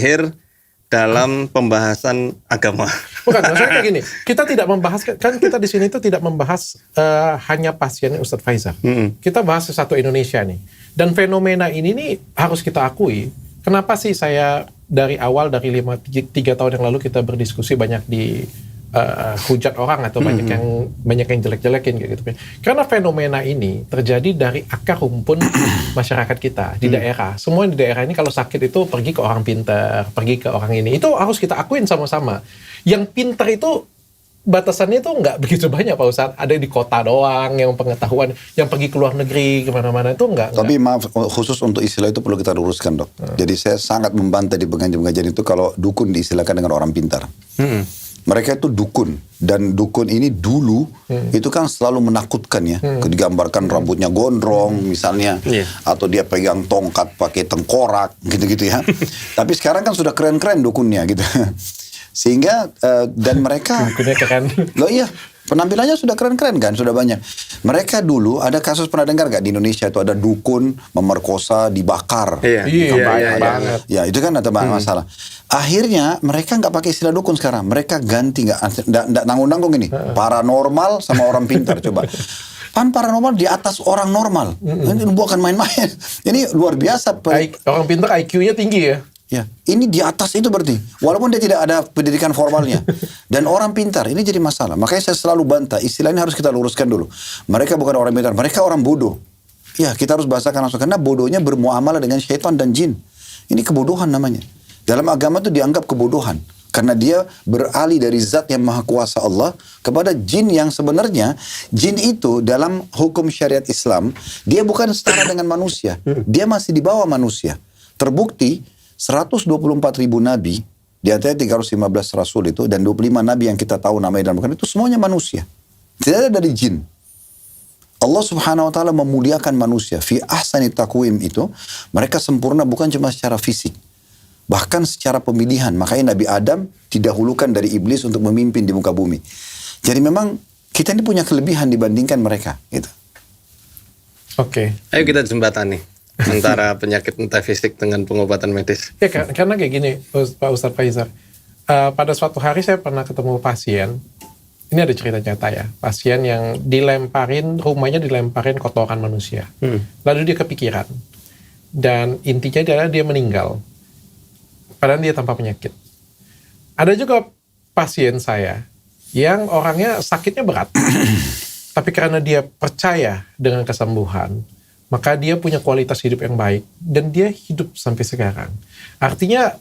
Akhir dalam pembahasan agama. Bukan, maksudnya kayak gini. Kita tidak membahas, kan kita di sini itu tidak membahas hanya pasiennya Ustadz Faizal. Kita bahas sesuatu Indonesia nih. Dan fenomena ini nih harus kita akui. Kenapa sih saya dari awal, dari 3 tahun yang lalu kita berdiskusi banyak di hujat orang atau banyak yang jelek-jelekin gitu. Karena fenomena ini terjadi dari akar rumpun masyarakat kita di daerah. Semua di daerah ini kalau sakit itu pergi ke orang pintar, pergi ke orang ini. Itu harus kita akuin sama-sama. Yang pintar itu batasannya itu nggak begitu banyak Pak Ustadz. Ada di kota doang yang pengetahuan, yang pergi ke luar negeri kemana-mana itu nggak. Tapi maaf, khusus untuk istilah itu perlu kita luruskan dok. Jadi saya sangat membantah di pengajian-pengajian itu kalau dukun diistilahkan dengan orang pintar. Mereka itu dukun, dan dukun ini dulu itu kan selalu menakutkan ya. Digambarkan rambutnya gondrong misalnya, atau dia pegang tongkat pakai tengkorak gitu-gitu ya. Tapi sekarang kan sudah keren-keren dukunnya gitu. Sehingga dan mereka Dukunnya keren. loh iya, penampilannya sudah keren-keren kan, sudah banyak. Mereka dulu ada kasus, pernah dengar gak di Indonesia itu ada dukun memerkosa, dibakar. Iya, banget. Ya itu kan ada masalah. Akhirnya mereka nggak pakai istilah dukun sekarang, mereka ganti nggak nanggung-nanggung ini paranormal sama orang pintar. Coba pan paranormal di atas orang normal, ini bukan main-main. Ini luar biasa. Orang pintar IQ-nya tinggi ya. Ya, ini di atas itu berarti, walaupun dia tidak ada pendidikan formalnya. Dan orang pintar, ini jadi masalah. Makanya saya selalu bantah, istilah ini harus kita luruskan dulu. Mereka bukan orang pintar, mereka orang bodoh. Ya, kita harus bahasakan langsung, karena bodohnya bermuamalah dengan syaitan dan jin. Ini kebodohan namanya. Dalam agama itu dianggap kebodohan. Karena dia beralih dari zat yang maha kuasa Allah kepada jin yang sebenarnya, jin itu dalam hukum syariat Islam, dia bukan setara dengan manusia. Dia masih di bawah manusia. Terbukti, 124.000 nabi, di antaranya 315 rasul itu, dan 25 nabi yang kita tahu namanya dalam Al-Quran itu semuanya manusia. Tidak ada dari jin. Allah subhanahu wa ta'ala memuliakan manusia. Fi ahsani taqwim itu, mereka sempurna bukan cuma secara fisik, bahkan secara pemilihan. Makanya Nabi Adam didahulukan dari iblis untuk memimpin di muka bumi. Jadi memang kita ini punya kelebihan dibandingkan mereka. Gitu. Oke. Ayo kita jembatani antara penyakit metafisik dengan pengobatan medis. Ya karena kayak gini Pak Ustadz Faizal. Pada suatu hari saya pernah ketemu pasien. Ini ada cerita nyata ya. Pasien yang rumahnya dilemparin kotoran manusia. Lalu dia kepikiran. Dan intinya adalah dia meninggal. Padahal dia tanpa penyakit. Ada juga pasien saya yang orangnya sakitnya berat. Tapi karena dia percaya dengan kesembuhan, maka dia punya kualitas hidup yang baik. Dan dia hidup sampai sekarang. Artinya